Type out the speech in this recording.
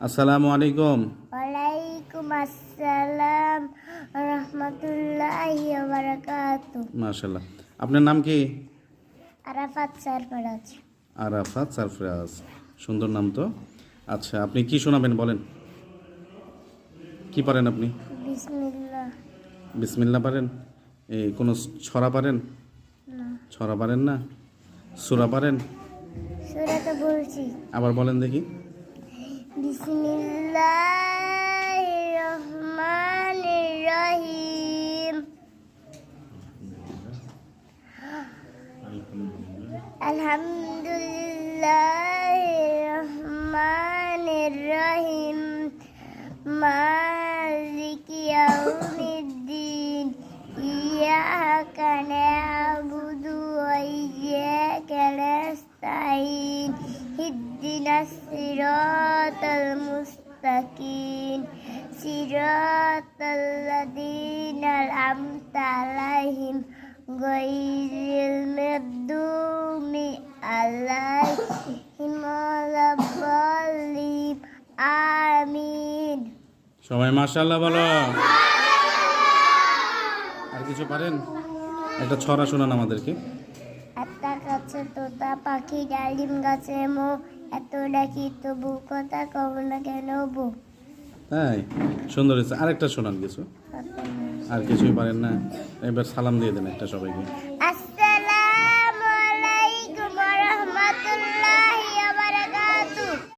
আসসালামু আলাইকুম। ওয়ালাইকুম আসসালাম রহমতুল্লাহি ওয়া বারাকাতুহু। মাশাআল্লাহ। আপনার নাম কি? আরাফাত সরফরাজ। আরাফাত সারফরাজ, সুন্দর নাম তো। আচ্ছা, আপনি কি শোনাবেন বলেন, কি পারেন আপনি? বিসমিল্লাহ। বিসমিল্লাহ পারেন? এই কোনো ছড়া পারেন? না, ছড়া পারেন না? সূরা পারেন? সূরা তো বলছি। আবার বলেন দেখি। বিসমিল্লাহির রহমানির রহিম। আলহামদুলিল্লাহির রহমানির রহিম। মালিকি ইয়াউমিদ্দিন। ইয়াকা না'বুদু ওয়া ইয়্যাকা নাস্তাঈন। ইহদিনাস সিরাতাল মুস্তাকিম। সিরাতাল লাযীনা আন'আমতা আলাইহিম গায়রিল মাগদুবি আলাইহিম ওয়ালাদ-দাল্লিন। আমিন। সবাই মাশাআল্লাহ বলো। আর কিছু পারেন? একটা ছড়া শোনান আমাদেরকে। একটা গাছে তোতা পাখি, ডালিম গাছে মো, এত ডাকি তবু কথা কব না কেন বউ। তাই সুন্দর হয়েছে। আরেকটা শোনান কিছু। আর কিছুই পারেন না? এবার সালাম দিয়ে দেন একটা সবাইকে।